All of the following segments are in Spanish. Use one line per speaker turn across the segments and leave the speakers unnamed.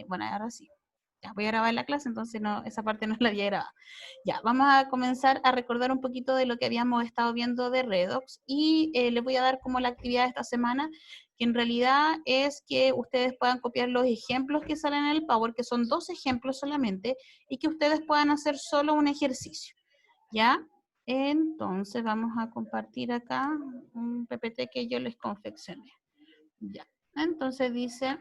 bueno, ahora sí. Ya, voy a grabar la clase, entonces no, esa parte no la había grabado. Ya, vamos a comenzar a recordar un poquito de lo que habíamos estado viendo de Redox y les voy a dar como la actividad de esta semana, que en realidad es que ustedes puedan copiar los ejemplos que salen en el Power, que son 2 ejemplos solamente, y que ustedes puedan hacer solo un ejercicio, ¿ya? Entonces vamos a compartir acá un PPT que yo les confeccioné. Ya, entonces dice...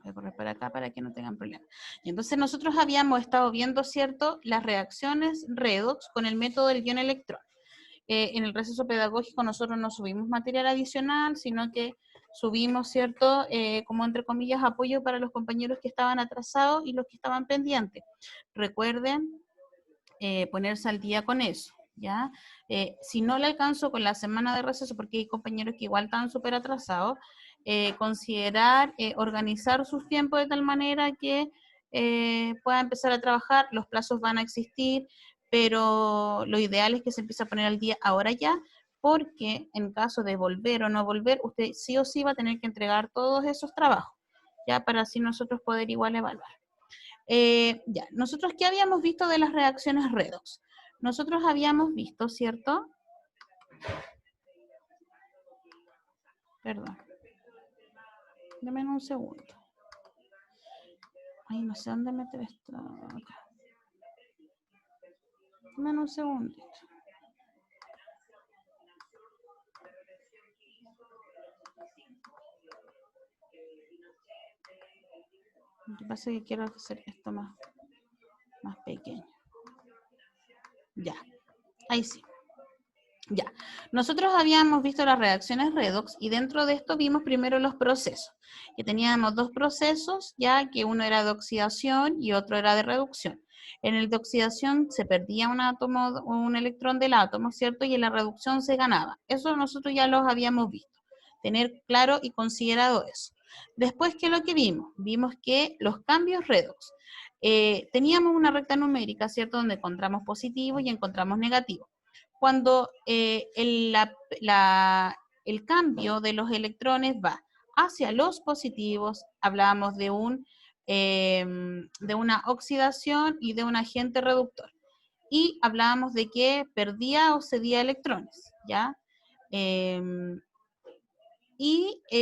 Voy a correr para acá para que no tengan problemas. Y entonces nosotros habíamos estado viendo, ¿cierto?, las reacciones redox con el método del ion electrón. En el receso pedagógico nosotros no subimos material adicional, sino que subimos, ¿cierto?, como entre comillas, apoyo para los compañeros que estaban atrasados y los que estaban pendientes. Recuerden ponerse al día con eso, ¿ya? Si no le alcanzo con la semana de receso, porque hay compañeros que igual están súper atrasados, considerar organizar sus tiempos de tal manera que pueda empezar a trabajar, los plazos van a existir, pero lo ideal es que se empiece a poner al día ahora ya, porque en caso de volver o no volver, usted sí o sí va a tener que entregar todos esos trabajos, ya para así nosotros poder igual evaluar. Ya, nosotros, ¿qué habíamos visto de las reacciones redox? Nosotros habíamos visto, ¿cierto? Perdón. Dame un segundo. Ay, no sé dónde meter esto. Acá. Dame un segundito. Lo que pasa es que quiero hacer esto más pequeño. Ya, ahí sí. Ya, nosotros habíamos visto las reacciones redox y dentro de esto vimos primero los procesos, que teníamos 2 procesos, ya que uno era de oxidación y otro era de reducción. En el de oxidación se perdía un átomo, un electrón del átomo, ¿cierto? Y en la reducción se ganaba. Eso nosotros ya los habíamos visto, tener claro y considerado eso. Después, ¿qué es lo que vimos? Vimos que los cambios redox, teníamos una recta numérica, ¿cierto? Donde encontramos positivos y encontramos negativos. Cuando el cambio de los electrones va hacia los positivos, hablábamos de una oxidación y de un agente reductor. Y hablábamos de que perdía o cedía electrones, ¿ya?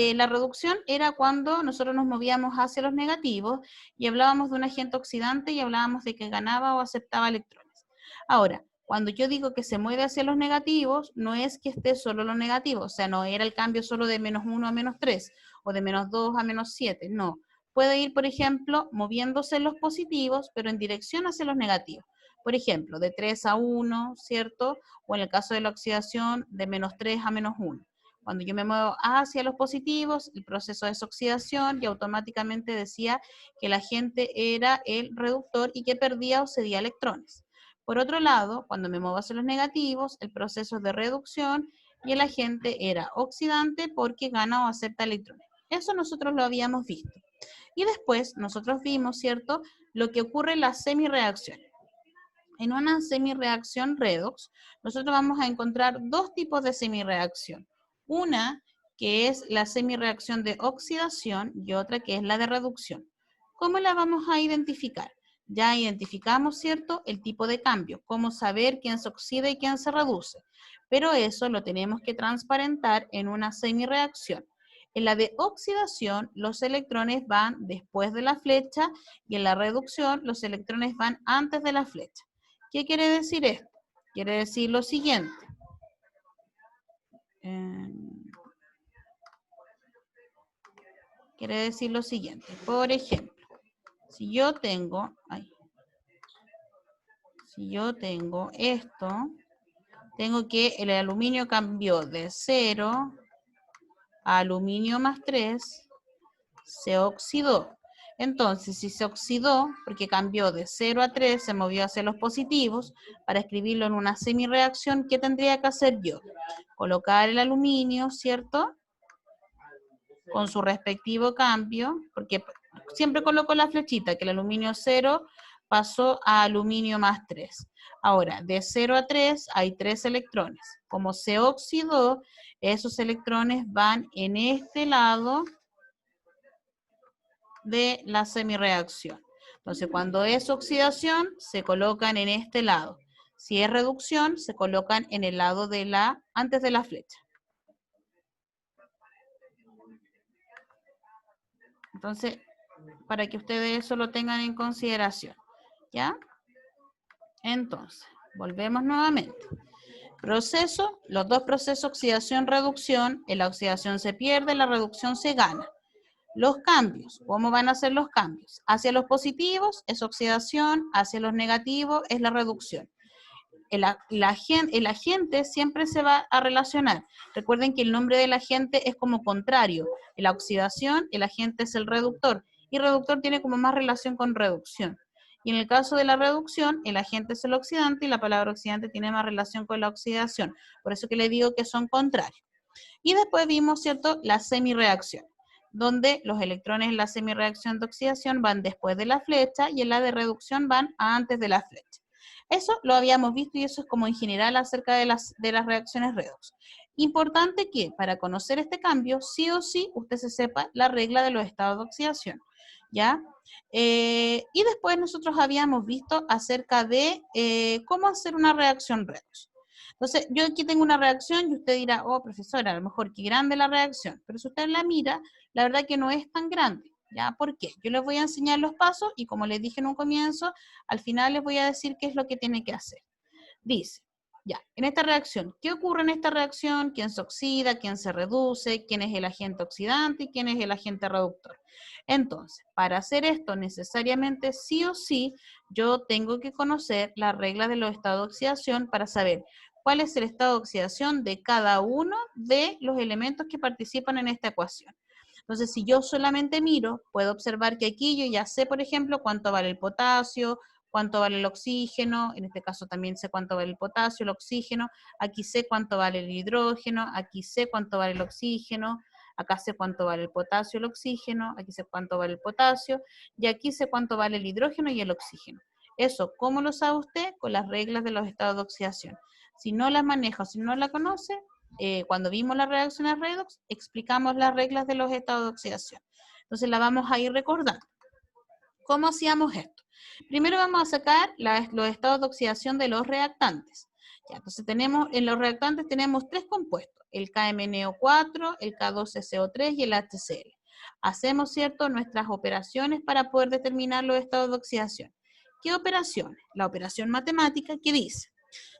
La reducción era cuando nosotros nos movíamos hacia los negativos y hablábamos de un agente oxidante y hablábamos de que ganaba o aceptaba electrones. Ahora, cuando yo digo que se mueve hacia los negativos, no es que esté solo los negativos, o sea, no era el cambio solo de -1 a -3 o de -2 a -7, no. Puede ir, por ejemplo, moviéndose en los positivos, pero en dirección hacia los negativos. Por ejemplo, de 3 a 1, ¿cierto? O en el caso de la oxidación, de -3 a -1. Cuando yo me muevo hacia los positivos, el proceso es oxidación y automáticamente decía que el agente era el reductor y que perdía o cedía electrones. Por otro lado, cuando me muevo hacia los negativos, el proceso es de reducción y el agente era oxidante porque gana o acepta electrones. Eso nosotros lo habíamos visto. Y después nosotros vimos, ¿cierto?, lo que ocurre en las semireacciones. En una semireacción redox, nosotros vamos a encontrar 2 tipos de semireacción. Una que es la semireacción de oxidación y otra que es la de reducción. ¿Cómo la vamos a identificar? Ya identificamos, ¿cierto?, el tipo de cambio, cómo saber quién se oxida y quién se reduce. Pero eso lo tenemos que transparentar en una semireacción. En la de oxidación, los electrones van después de la flecha y en la reducción, los electrones van antes de la flecha. ¿Qué quiere decir esto? Quiere decir lo siguiente. Por ejemplo, si yo tengo esto, tengo que el aluminio cambió de 0 a aluminio más 3, se oxidó. Entonces, si se oxidó, porque cambió de 0 a 3, se movió hacia los positivos, para escribirlo en una semireacción, ¿qué tendría que hacer yo? Colocar el aluminio, ¿cierto?, con su respectivo cambio, porque siempre coloco la flechita, que el aluminio 0 pasó a aluminio más 3. Ahora, de 0 a 3 hay 3 electrones. Como se oxidó, esos electrones van en este lado de la semireacción. Entonces, cuando es oxidación, se colocan en este lado. Si es reducción, se colocan en el lado de antes de la flecha. Entonces, para que ustedes eso lo tengan en consideración, ¿ya? Entonces, volvemos nuevamente. Proceso, los dos procesos oxidación-reducción, en la oxidación se pierde, la reducción se gana. Los cambios, ¿cómo van a ser los cambios? Hacia los positivos es oxidación, hacia los negativos es la reducción. El agente siempre se va a relacionar. Recuerden que el nombre del agente es como contrario. En la oxidación, el agente es el reductor, y reductor tiene como más relación con reducción. Y en el caso de la reducción, el agente es el oxidante y la palabra oxidante tiene más relación con la oxidación. Por eso que le digo que son contrarios. Y después vimos, ¿cierto?, la semireacción, donde los electrones en la semireacción de oxidación van después de la flecha y en la de reducción van antes de la flecha. Eso lo habíamos visto y eso es como en general acerca de las reacciones redox. Importante que para conocer este cambio, sí o sí, usted se sepa la regla de los estados de oxidación, ¿ya? Y después nosotros habíamos visto acerca de cómo hacer una reacción redox. Entonces, yo aquí tengo una reacción y usted dirá, oh, profesora, a lo mejor qué grande la reacción. Pero si usted la mira, la verdad que no es tan grande. ¿Ya? ¿Por qué? Yo les voy a enseñar los pasos y como les dije en un comienzo, al final les voy a decir qué es lo que tiene que hacer. Dice, ya, en esta reacción, ¿qué ocurre en esta reacción? ¿Quién se oxida? ¿Quién se reduce? ¿Quién es el agente oxidante? ¿Y quién es el agente reductor? Entonces, para hacer esto necesariamente, sí o sí, yo tengo que conocer las reglas de los estados de oxidación para saber cuál es el estado de oxidación de cada uno de los elementos que participan en esta ecuación. Entonces, si yo solamente miro, puedo observar que aquí yo ya sé, por ejemplo, cuánto vale el potasio, cuánto vale el oxígeno, en este caso también sé cuánto vale el potasio, el oxígeno, aquí sé cuánto vale el hidrógeno, aquí sé cuánto vale el oxígeno, acá sé cuánto vale el potasio, el oxígeno, aquí sé cuánto vale el potasio, y aquí sé cuánto vale el hidrógeno y el oxígeno. Eso, ¿cómo lo sabe usted? Con las reglas de los estados de oxidación. Si no las maneja o si no la conoce, cuando vimos las reacciones redox, explicamos las reglas de los estados de oxidación. Entonces la vamos a ir recordando. ¿Cómo hacíamos esto? Primero vamos a sacar los estados de oxidación de los reactantes. Ya, entonces en los reactantes tenemos tres compuestos, el KMnO4, el K2SO3 y el HCl. Hacemos, ¿cierto?, nuestras operaciones para poder determinar los estados de oxidación. ¿Qué operaciones? La operación matemática que dice,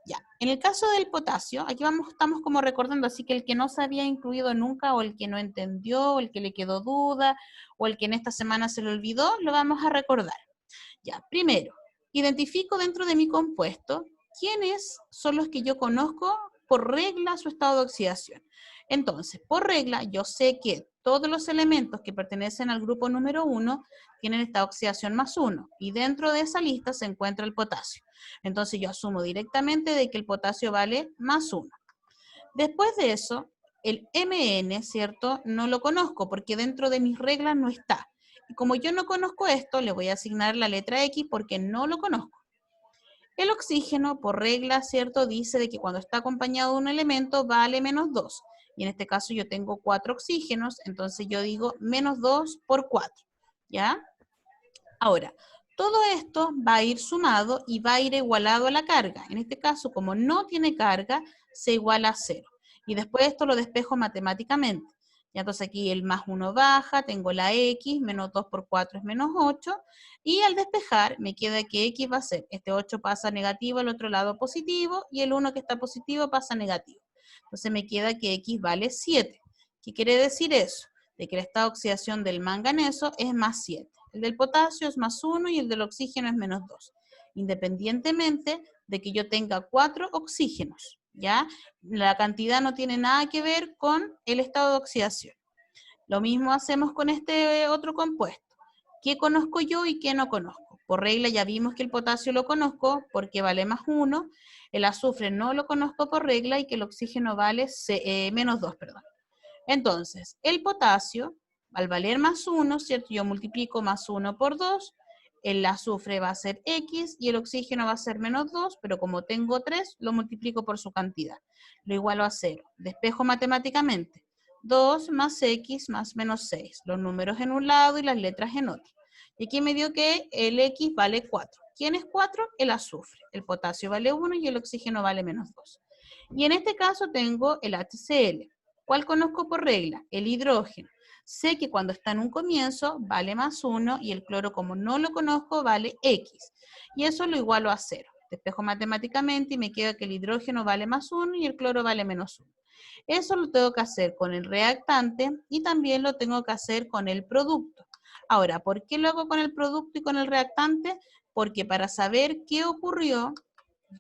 ya, en el caso del potasio, aquí estamos como recordando, así que el que no se había incluido nunca, o el que no entendió, o el que le quedó duda, o el que en esta semana se le olvidó, lo vamos a recordar. Ya, primero, identifico dentro de mi compuesto quiénes son los que yo conozco por regla su estado de oxidación. Entonces, por regla, yo sé que todos los elementos que pertenecen al grupo número 1 tienen esta oxidación +1, y dentro de esa lista se encuentra el potasio. Entonces yo asumo directamente de que el potasio vale +1. Después de eso, el Mn, ¿cierto?, no lo conozco porque dentro de mis reglas no está. Y como yo no conozco esto, le voy a asignar la letra X porque no lo conozco. El oxígeno, por regla, ¿cierto?, dice de que cuando está acompañado de un elemento vale -2. Y en este caso yo tengo 4 oxígenos, entonces yo digo -2 por 4. ¿Ya? Ahora, todo esto va a ir sumado y va a ir igualado a la carga. En este caso, como no tiene carga, se iguala a 0. Y después esto lo despejo matemáticamente. Ya, entonces aquí el +1 baja, tengo la X, -2 por 4 es -8, y al despejar me queda que X va a ser, este 8 pasa negativo al otro lado positivo, y el 1 que está positivo pasa negativo. Entonces me queda que X vale 7. ¿Qué quiere decir eso? De que el estado de oxidación del manganeso es +7. El del potasio es +1 y el del oxígeno es -2. Independientemente de que yo tenga 4 oxígenos, ¿ya? La cantidad no tiene nada que ver con el estado de oxidación. Lo mismo hacemos con este otro compuesto. ¿Qué conozco yo y qué no conozco? Por regla ya vimos que el potasio lo conozco porque vale +1, el azufre no lo conozco por regla y que el oxígeno vale -2, perdón. Entonces, el potasio, al valer +1, ¿cierto? Yo multiplico +1 por 2, el azufre va a ser X y el oxígeno va a ser -2, pero como tengo 3, lo multiplico por su cantidad. Lo igualo a 0. Despejo matemáticamente. 2 más X más menos 6. Los números en un lado y las letras en otro. Y aquí me dio que el X vale 4. ¿Quién es 4? El azufre. El potasio vale 1 y el oxígeno vale menos 2. Y en este caso tengo el HCl. ¿Cuál conozco por regla? El hidrógeno. Sé que cuando está en un comienzo vale más 1 y el cloro, como no lo conozco, vale X. Y eso lo igualo a 0. Despejo matemáticamente y me queda que el hidrógeno vale más 1 y el cloro vale menos 1. Eso lo tengo que hacer con el reactante y también lo tengo que hacer con el producto. Ahora, ¿por qué lo hago con el producto y con el reactante? Porque para saber qué ocurrió,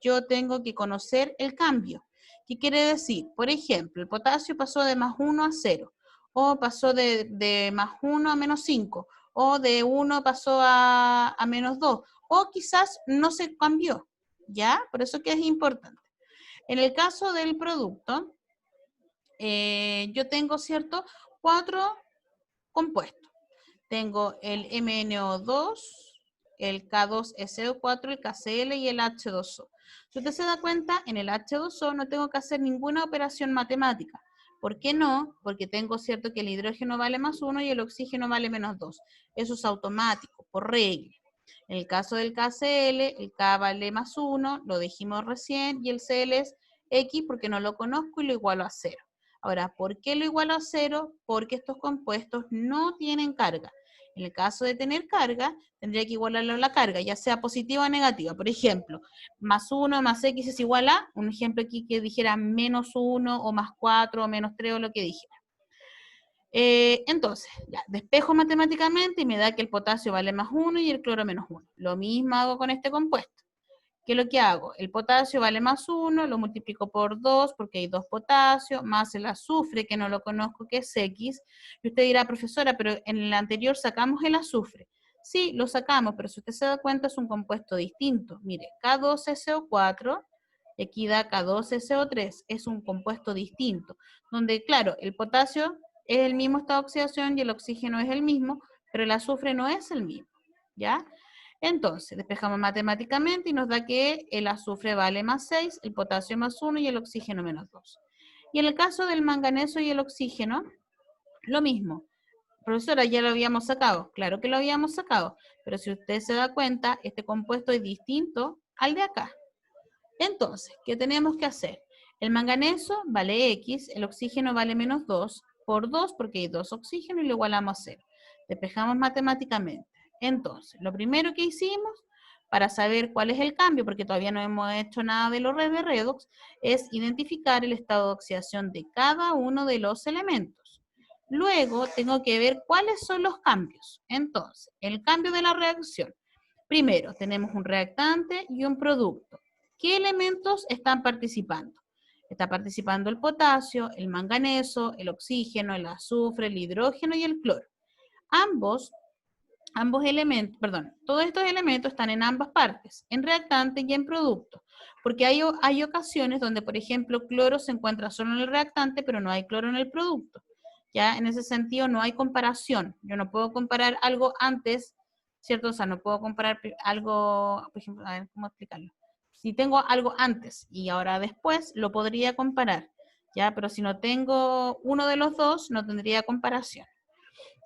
yo tengo que conocer el cambio. ¿Qué quiere decir? Por ejemplo, el potasio pasó de más 1 a 0, o pasó de más 1 a menos 5, o de 1 pasó a menos 2, o quizás no se cambió, ¿ya? Por eso que es importante. En el caso del producto, yo tengo, ¿cierto?, 4 compuestos. Tengo el MnO2, el K2SO4, el KCl y el H2O. Si usted se da cuenta, en el H2O no tengo que hacer ninguna operación matemática. ¿Por qué no? Porque tengo cierto que el hidrógeno vale más 1 y el oxígeno vale menos 2. Eso es automático, por regla. En el caso del KCl, el K vale más 1, lo dijimos recién, y el Cl es X porque no lo conozco y lo igualo a 0. Ahora, ¿por qué lo igualo a 0? Porque estos compuestos no tienen carga. En el caso de tener carga, tendría que igualarlo a la carga, ya sea positiva o negativa. Por ejemplo, más 1 más X es igual a, un ejemplo aquí que dijera menos 1 o más 4 o menos 3 o lo que dijera. Entonces, ya, despejo matemáticamente y me da que el potasio vale más 1 y el cloro menos 1. Lo mismo hago con este compuesto. ¿Qué es lo que hago? El potasio vale más 1, lo multiplico por 2 porque hay 2 potasios, más el azufre, que no lo conozco, que es X. Y usted dirá, profesora, pero en el anterior sacamos el azufre. Sí, lo sacamos, pero si usted se da cuenta es un compuesto distinto. Mire, K2SO4, y aquí da K2SO3, es un compuesto distinto, donde, claro, el potasio es el mismo estado de oxidación y el oxígeno es el mismo, pero el azufre no es el mismo, ¿ya? Entonces, despejamos matemáticamente y nos da que el azufre vale más 6, el potasio más 1 y el oxígeno menos 2. Y en el caso del manganeso y el oxígeno, lo mismo. Profesora, ya lo habíamos sacado. Claro que lo habíamos sacado, pero si usted se da cuenta, este compuesto es distinto al de acá. Entonces, ¿qué tenemos que hacer? El manganeso vale X, el oxígeno vale menos 2, por 2 porque hay 2 oxígenos y lo igualamos a 0. Despejamos matemáticamente. Entonces, lo primero que hicimos para saber cuál es el cambio, porque todavía no hemos hecho nada de los de redox, es identificar el estado de oxidación de cada uno de los elementos. Luego tengo que ver cuáles son los cambios. Entonces, el cambio de la reacción. Primero, tenemos un reactante y un producto. ¿Qué elementos están participando? Está participando el potasio, el manganeso, el oxígeno, el azufre, el hidrógeno y el cloro. Ambos elementos, perdón, todos estos elementos están en ambas partes, en reactante y en producto, porque hay ocasiones donde, por ejemplo, cloro se encuentra solo en el reactante, pero no hay cloro en el producto. Ya en ese sentido no hay comparación. Yo no puedo comparar algo antes, ¿cierto? O sea, no puedo comparar algo, por ejemplo, a ver, ¿cómo explicarlo? Si tengo algo antes y ahora después, lo podría comparar, ¿ya? Pero si no tengo uno de los dos, no tendría comparación.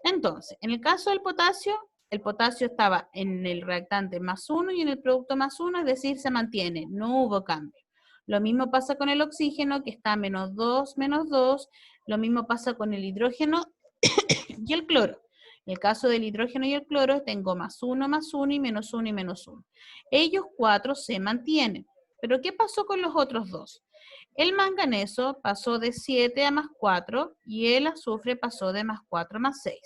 Entonces, en el caso del potasio, el potasio estaba en el reactante más 1 y en el producto más 1, es decir, se mantiene, no hubo cambio. Lo mismo pasa con el oxígeno, que está menos 2, menos 2. Lo mismo pasa con el hidrógeno y el cloro. En el caso del hidrógeno y el cloro, tengo más 1 y menos 1 y menos 1. Ellos 4 se mantienen. Pero ¿qué pasó con los otros dos? El manganeso pasó de 7 a más 4 y el azufre pasó de más 4 a más 6.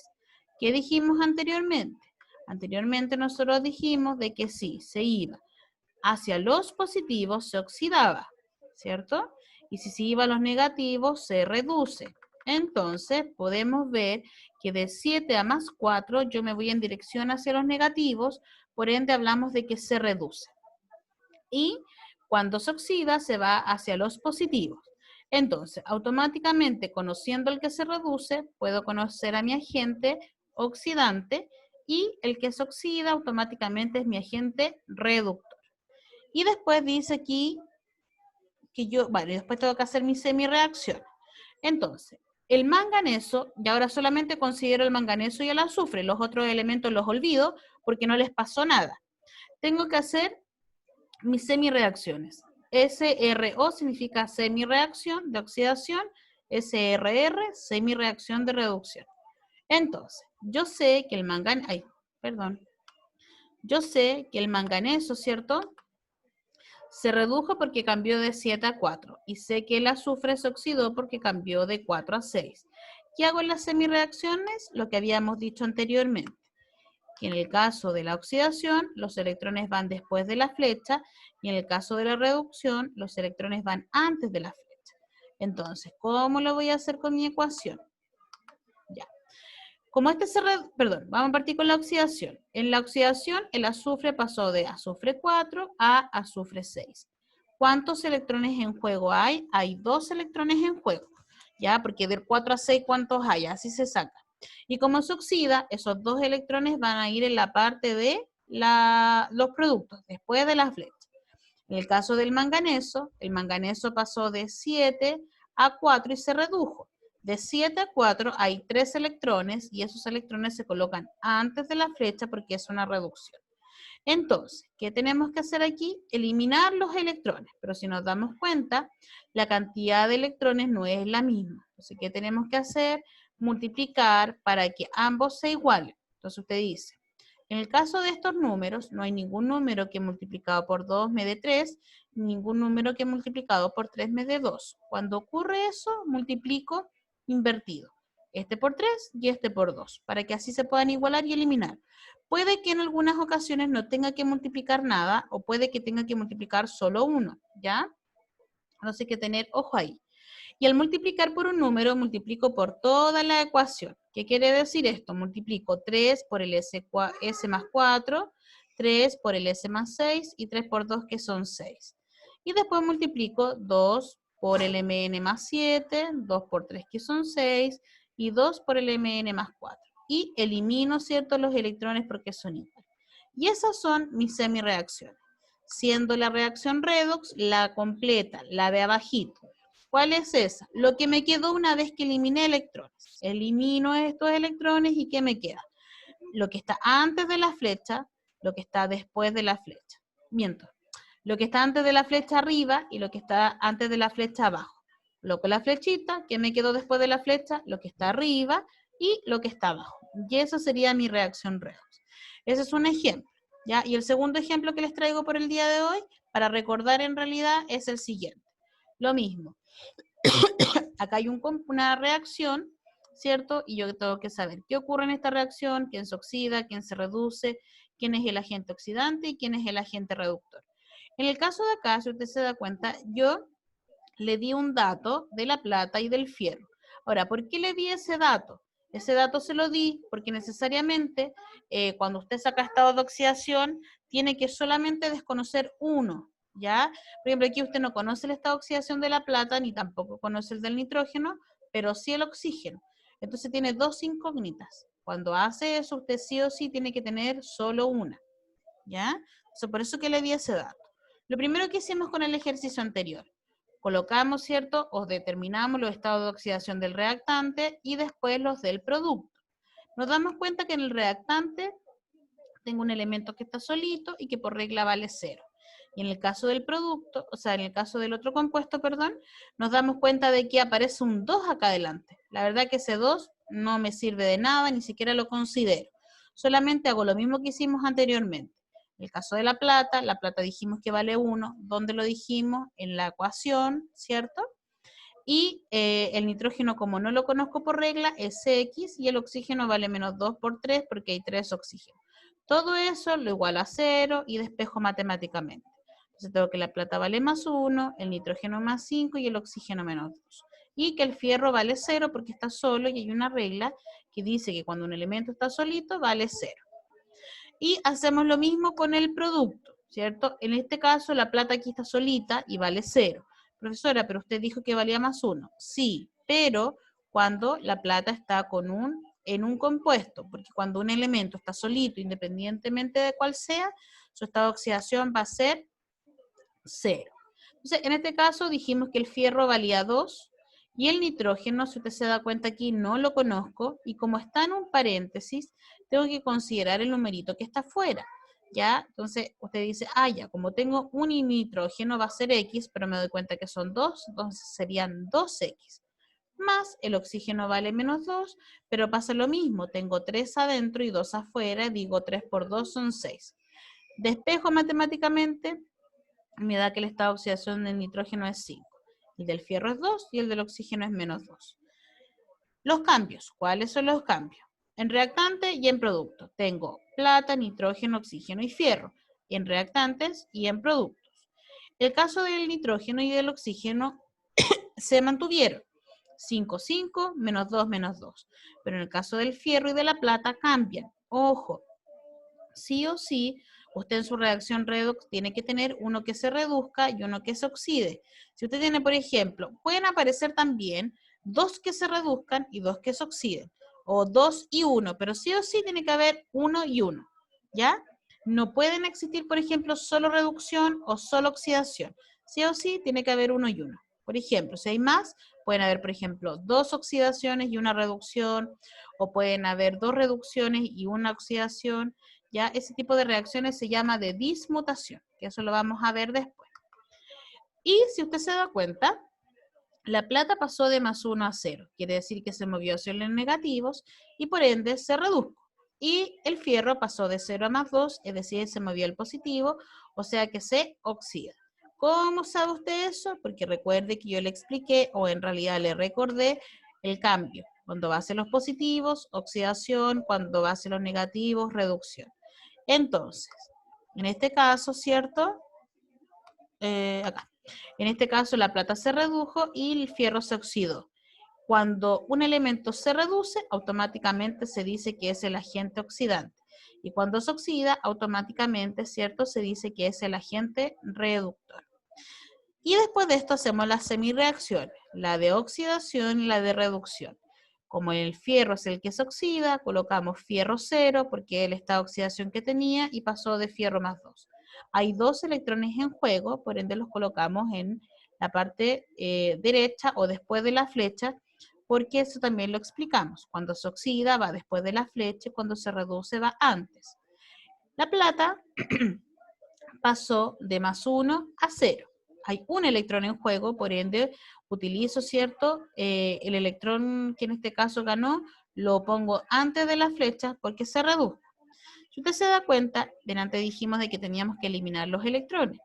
¿Qué dijimos anteriormente? Anteriormente nosotros dijimos de que sí, se iba hacia los positivos, se oxidaba, ¿cierto? Y si se iba a los negativos, se reduce. Entonces, podemos ver que de 7 a más 4 yo me voy en dirección hacia los negativos, por ende hablamos de que se reduce. Y cuando se oxida, se va hacia los positivos. Entonces, automáticamente, conociendo el que se reduce, puedo conocer a mi agente oxidante y el que se oxida automáticamente es mi agente reductor. Y después dice aquí que yo, bueno, después tengo que hacer mi semireacción. Entonces, El manganeso, y ahora solamente considero el manganeso y el azufre, los otros elementos los olvido porque no les pasó nada. Tengo que hacer mis semireacciones. SRO significa semireacción de oxidación, SRR, semireacción de reducción. Entonces, yo sé que el manganeso, ¿cierto? Se redujo porque cambió de 7 a 4 y sé que el azufre se oxidó porque cambió de 4 a 6. ¿Qué hago en las semireacciones? Lo que habíamos dicho anteriormente, que en el caso de la oxidación, los electrones van después de la flecha y en el caso de la reducción, los electrones van antes de la flecha. Entonces, ¿cómo lo voy a hacer con mi ecuación? Ya. Como vamos a partir con la oxidación. En la oxidación, el azufre pasó de azufre 4 a azufre 6. ¿Cuántos electrones en juego hay? Hay 2 electrones en juego, ¿ya? Porque del 4 a 6, ¿cuántos hay? Así se saca. Y como se oxida, esos 2 electrones van a ir en la parte de los productos, después de las flechas. En el caso del manganeso, el manganeso pasó de 7 a 4 y se redujo. De 7 a 4 hay 3 electrones y esos electrones se colocan antes de la flecha porque es una reducción. Entonces, ¿qué tenemos que hacer aquí? Eliminar los electrones, pero si nos damos cuenta, la cantidad de electrones no es la misma. Entonces, ¿qué tenemos que hacer? Multiplicar para que ambos se igualen. Entonces usted dice, en el caso de estos números, no hay ningún número que multiplicado por 2 me dé 3, ningún número que multiplicado por 3 me dé 2. Cuando ocurre eso, multiplico invertido. Este por 3 y este por 2, para que así se puedan igualar y eliminar. Puede que en algunas ocasiones no tenga que multiplicar nada o puede que tenga que multiplicar solo uno, ¿ya? Entonces hay que tener ojo ahí. Y al multiplicar por un número, multiplico por toda la ecuación. ¿Qué quiere decir esto? Multiplico 3 por el S más 4, 3 por el S más 6 y 3 por 2 que son 6. Y después multiplico 2 por el Mn más 7, 2 por 3 que son 6 y 2 por el Mn más 4. Y elimino, ¿cierto?, los electrones porque son iguales. Y esas son mis semireacciones. Siendo la reacción redox la completa, la de abajito. ¿Cuál es esa? Lo que me quedó una vez que eliminé electrones. Elimino estos electrones y ¿qué me queda? Lo que está antes de la flecha, lo que está después de la flecha. Miento. Lo que está antes de la flecha arriba y lo que está antes de la flecha abajo. Coloco la flechita, ¿qué me quedó después de la flecha? Lo que está arriba y lo que está abajo. Y eso sería mi reacción redox. Ese es un ejemplo, ¿ya? Y el segundo ejemplo que les traigo por el día de hoy, para recordar en realidad, es el siguiente. Lo mismo. Acá hay una reacción, ¿cierto? Y yo tengo que saber qué ocurre en esta reacción, quién se oxida, quién se reduce, quién es el agente oxidante y quién es el agente reductor. En el caso de acá, si usted se da cuenta, yo le di un dato de la plata y del fierro. Ahora, ¿por qué le di ese dato? Ese dato se lo di porque necesariamente cuando usted saca estado de oxidación, tiene que solamente desconocer uno, ¿ya? Por ejemplo, aquí usted no conoce el estado de oxidación de la plata, ni tampoco conoce el del nitrógeno, pero sí el oxígeno. Entonces tiene dos incógnitas. Cuando hace eso, usted sí o sí tiene que tener solo una, ¿ya? Entonces, por eso que le di ese dato. Lo primero que hicimos con el ejercicio anterior, colocamos, ¿cierto? O determinamos los estados de oxidación del reactante y después los del producto. Nos damos cuenta que en el reactante tengo un elemento que está solito y que por regla vale 0. Y en el caso del producto, o sea, en el caso del otro compuesto, perdón, nos damos cuenta de que aparece un 2 acá adelante. La verdad que ese 2 no me sirve de nada, ni siquiera lo considero. Solamente hago lo mismo que hicimos anteriormente. En el caso de la plata dijimos que vale 1. ¿Dónde lo dijimos? En la ecuación, ¿cierto? Y el nitrógeno, como no lo conozco por regla, es X, y el oxígeno vale menos 2 por 3 porque hay 3 oxígenos. Todo eso lo igualo a 0 y despejo matemáticamente. Entonces tengo que la plata vale más 1, el nitrógeno más 5 y el oxígeno menos 2. Y que el fierro vale 0 porque está solo y hay una regla que dice que cuando un elemento está solito vale 0. Y hacemos lo mismo con el producto, ¿cierto? En este caso la plata aquí está solita y vale 0. Profesora, pero usted dijo que valía más 1. Sí, pero cuando la plata está en un compuesto, porque cuando un elemento está solito, independientemente de cuál sea, su estado de oxidación va a ser 0. Entonces, en este caso dijimos que el fierro valía 2 Y el nitrógeno, si usted se da cuenta aquí, no lo conozco, y como está en un paréntesis, tengo que considerar el numerito que está afuera, ¿ya? Entonces, usted dice, ah, ya, como tengo un nitrógeno va a ser X, pero me doy cuenta que son 2, entonces serían 2X. Más el oxígeno vale menos 2, pero pasa lo mismo, tengo 3 adentro y 2 afuera, digo 3 por 2 son 6. Despejo matemáticamente, me da que el estado de oxidación del nitrógeno es 5. El del fierro es 2 y el del oxígeno es menos 2. Los cambios, ¿cuáles son los cambios? En reactante y en producto. Tengo plata, nitrógeno, oxígeno y fierro. En reactantes y en productos. El caso del nitrógeno y del oxígeno se mantuvieron. 5, 5, menos 2, menos 2. Pero en el caso del fierro y de la plata cambian. Ojo, sí o sí, usted en su reacción redox tiene que tener uno que se reduzca y uno que se oxide. Si usted tiene, por ejemplo, pueden aparecer también 2 que se reduzcan y 2 que se oxiden, o 2 y 1, pero sí o sí tiene que haber 1 y 1, ¿ya? No pueden existir, por ejemplo, solo reducción o solo oxidación. Sí o sí tiene que haber 1 y 1. Por ejemplo, si hay más, pueden haber, por ejemplo, 2 oxidaciones y una reducción, o pueden haber 2 reducciones y una oxidación. ¿Ya? Ese tipo de reacciones se llama de dismutación, que eso lo vamos a ver después. Y si usted se da cuenta, la plata pasó de +1 a 0, quiere decir que se movió hacia los negativos y por ende se redujo. Y el fierro pasó de 0 a +2, es decir, se movió al positivo, o sea que se oxida. ¿Cómo sabe usted eso? Porque recuerde que yo le expliqué, o en realidad le recordé, el cambio. Cuando va hacia los positivos, oxidación, cuando va hacia los negativos, reducción. Entonces, en este caso, ¿cierto? Acá. En este caso, la plata se redujo y el fierro se oxidó. Cuando un elemento se reduce, automáticamente se dice que es el agente oxidante. Y cuando se oxida, automáticamente, ¿cierto? Se dice que es el agente reductor. Y después de esto hacemos las semireacciones, la de oxidación y la de reducción. Como el fierro es el que se oxida, colocamos fierro 0 porque es el estado de oxidación que tenía y pasó de fierro +2. Hay 2 electrones en juego, por ende los colocamos en la parte derecha o después de la flecha, porque eso también lo explicamos. Cuando se oxida va después de la flecha y cuando se reduce va antes. La plata pasó de +1 a 0. Hay un electrón en juego, por ende utilizo, ¿cierto? El electrón que en este caso ganó, lo pongo antes de la flecha porque se redujo. Si usted se da cuenta, delante dijimos de que teníamos que eliminar los electrones.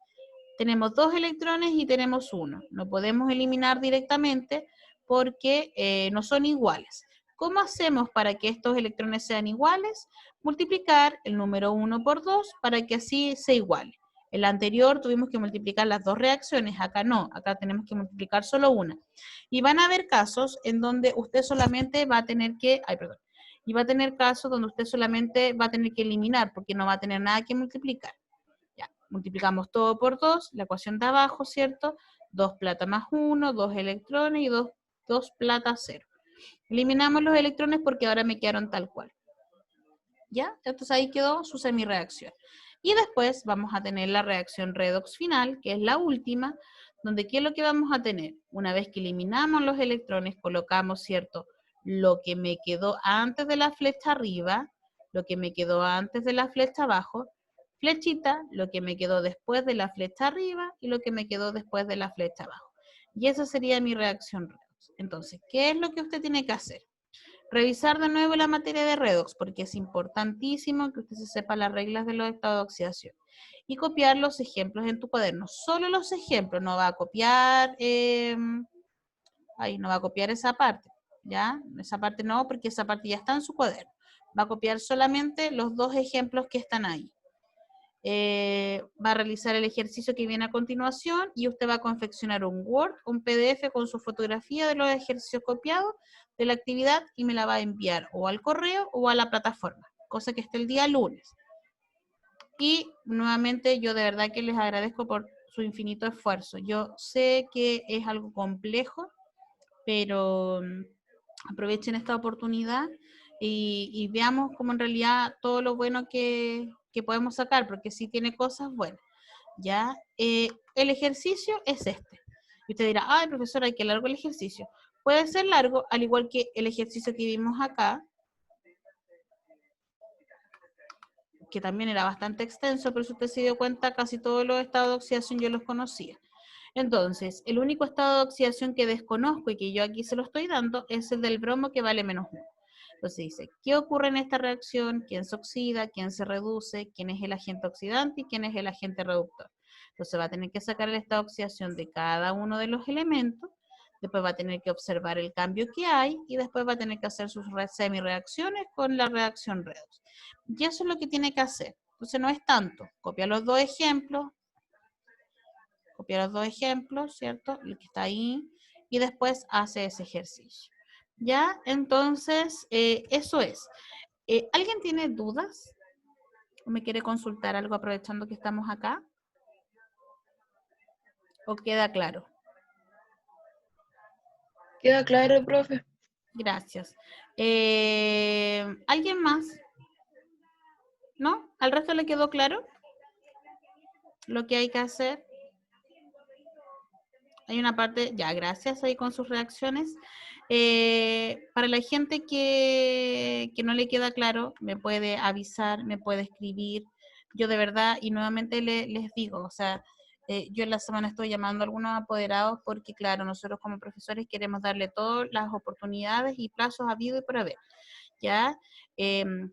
Tenemos 2 electrones y tenemos 1. No podemos eliminar directamente porque no son iguales. ¿Cómo hacemos para que estos electrones sean iguales? Multiplicar el número 1 por 2 para que así se iguale. El anterior tuvimos que multiplicar las 2 reacciones, acá no, acá tenemos que multiplicar solo una. Y van a haber casos en donde usted solamente va a tener que, y va a tener casos donde usted solamente va a tener que eliminar porque no va a tener nada que multiplicar. Ya, multiplicamos todo por 2, la ecuación de abajo, ¿cierto? 2 plata más 1, 2 electrones y 2 plata 0. Eliminamos los electrones porque ahora me quedaron tal cual. ¿Ya? Entonces ahí quedó su semireacción. Y después vamos a tener la reacción redox final, que es la última, donde ¿qué es lo que vamos a tener? Una vez que eliminamos los electrones, colocamos, ¿cierto? Lo que me quedó antes de la flecha arriba, lo que me quedó antes de la flecha abajo, flechita, lo que me quedó después de la flecha arriba y lo que me quedó después de la flecha abajo. Y esa sería mi reacción redox. Entonces, ¿qué es lo que usted tiene que hacer? Revisar de nuevo la materia de redox, porque es importantísimo que usted se sepa las reglas de los estados de oxidación. Y copiar los ejemplos en tu cuaderno. Solo los ejemplos, no va a copiar, no va a copiar esa parte, ¿ya? Esa parte no, porque esa parte ya está en su cuaderno. Va a copiar solamente los 2 ejemplos que están ahí. Va a realizar el ejercicio que viene a continuación y usted va a confeccionar un Word, un PDF con su fotografía de los ejercicios copiados de la actividad y me la va a enviar o al correo o a la plataforma, cosa que esté el día lunes. Y nuevamente yo de verdad que les agradezco por su infinito esfuerzo. Yo sé que es algo complejo, pero aprovechen esta oportunidad y veamos como en realidad todo lo bueno que podemos sacar, porque sí tiene cosas buenas. ¿Ya? El ejercicio es este. Y usted dirá, ay, profesora, hay que largo el ejercicio. Puede ser largo, al igual que el ejercicio que vimos acá, que también era bastante extenso, pero si usted se dio cuenta, casi todos los estados de oxidación yo los conocía. Entonces, el único estado de oxidación que desconozco y que yo aquí se lo estoy dando es el del bromo, que vale -1. Entonces dice, ¿qué ocurre en esta reacción? ¿Quién se oxida? ¿Quién se reduce? ¿Quién es el agente oxidante? ¿Y quién es el agente reductor? Entonces va a tener que sacar el estado de oxidación de cada uno de los elementos, después va a tener que observar el cambio que hay y después va a tener que hacer sus semi-reacciones con la reacción redox. Y eso es lo que tiene que hacer. Entonces no es tanto, copia los dos ejemplos, ¿cierto? El que está ahí, y después hace ese ejercicio. ¿Ya? Entonces, eso es. ¿Alguien tiene dudas? ¿O me quiere consultar algo aprovechando que estamos acá? ¿O queda claro?
Queda claro, profe.
Gracias. ¿Alguien más? ¿No? ¿Al resto le quedó claro lo que hay que hacer? Hay una parte, ya, gracias ahí con sus reacciones. Para la gente que no le queda claro, me puede avisar, me puede escribir. Yo de verdad, y nuevamente les digo, o sea, yo en la semana estoy llamando a algunos apoderados porque, claro, nosotros como profesores queremos darle todas las oportunidades y plazos habido y por haber. ¿Ya?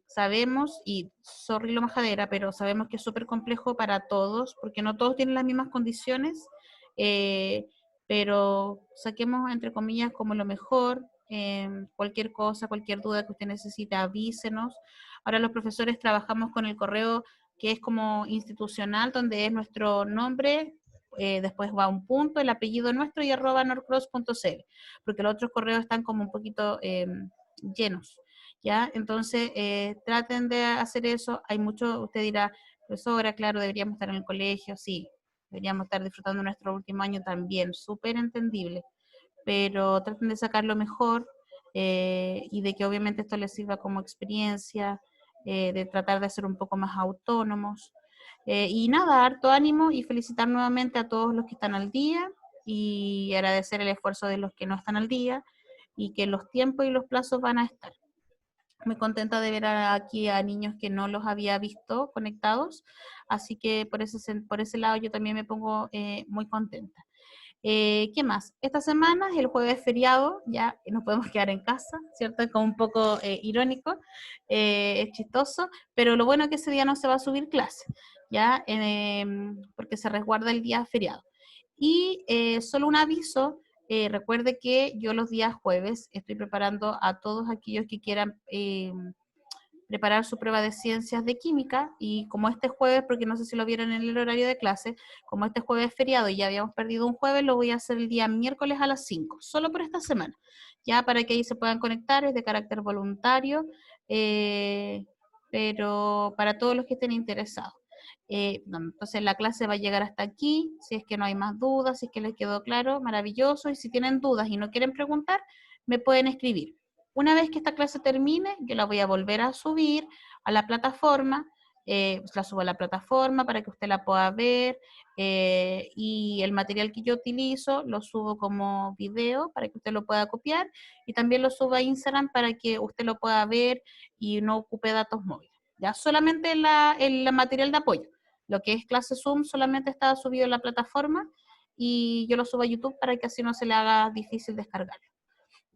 Sabemos, y sorry lo majadera, pero sabemos que es súper complejo para todos, porque no todos tienen las mismas condiciones, pero saquemos entre comillas como lo mejor, cualquier cosa, cualquier duda que usted necesite, avísenos. Ahora los profesores trabajamos con el correo que es como institucional, donde es nuestro nombre, después va un punto, el apellido nuestro y @norcross.cl, porque los otros correos están como un poquito llenos. ¿Ya? Entonces, traten de hacer eso. Hay mucho, usted dirá, profesora, claro, deberíamos estar en el colegio, sí, deberíamos estar disfrutando nuestro último año también, súper entendible, pero traten de sacar lo mejor y de que obviamente esto les sirva como experiencia, de tratar de ser un poco más autónomos. Y nada, harto ánimo y felicitar nuevamente a todos los que están al día y agradecer el esfuerzo de los que no están al día y que los tiempos y los plazos van a estar. Muy contenta de ver aquí a niños que no los había visto conectados, así que por ese lado yo también me pongo muy contenta. ¿Qué más? Esta semana es el jueves feriado, ya nos podemos quedar en casa, ¿cierto? Es como un poco irónico, es chistoso, pero lo bueno es que ese día no se va a subir clase, ¿ya? Porque se resguarda el día feriado. Y solo un aviso, recuerde que yo los días jueves estoy preparando a todos aquellos que quieran preparar su prueba de ciencias de química, y como este jueves, porque no sé si lo vieron en el horario de clase, como este jueves es feriado y ya habíamos perdido un jueves, lo voy a hacer el día miércoles a las 5, solo por esta semana, ya para que ahí se puedan conectar, es de carácter voluntario, pero para todos los que estén interesados. Entonces la clase va a llegar hasta aquí, si es que no hay más dudas, si es que les quedó claro, maravilloso, y si tienen dudas y no quieren preguntar, me pueden escribir. Una vez que esta clase termine, yo la voy a volver a subir a la plataforma, la subo a la plataforma para que usted la pueda ver, y el material que yo utilizo lo subo como video para que usted lo pueda copiar, y también lo subo a Instagram para que usted lo pueda ver y no ocupe datos móviles. Ya solamente el material de apoyo, lo que es clase Zoom solamente está subido en la plataforma, y yo lo subo a YouTube para que así no se le haga difícil descargarlo.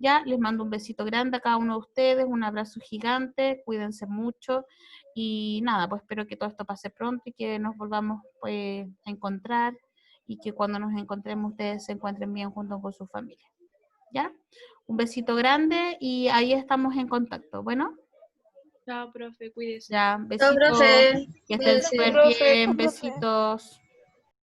Ya, les mando un besito grande a cada uno de ustedes, un abrazo gigante, cuídense mucho y nada, pues espero que todo esto pase pronto y que nos volvamos pues, a encontrar, y que cuando nos encontremos ustedes se encuentren bien junto con su familia. ¿Ya? Un besito grande y ahí estamos en contacto. Bueno,
Chao, profe, cuídese.
ya,
Chao,
besitos,
profe.
que estén
Cuídese.
súper
Profe.
bien, besitos.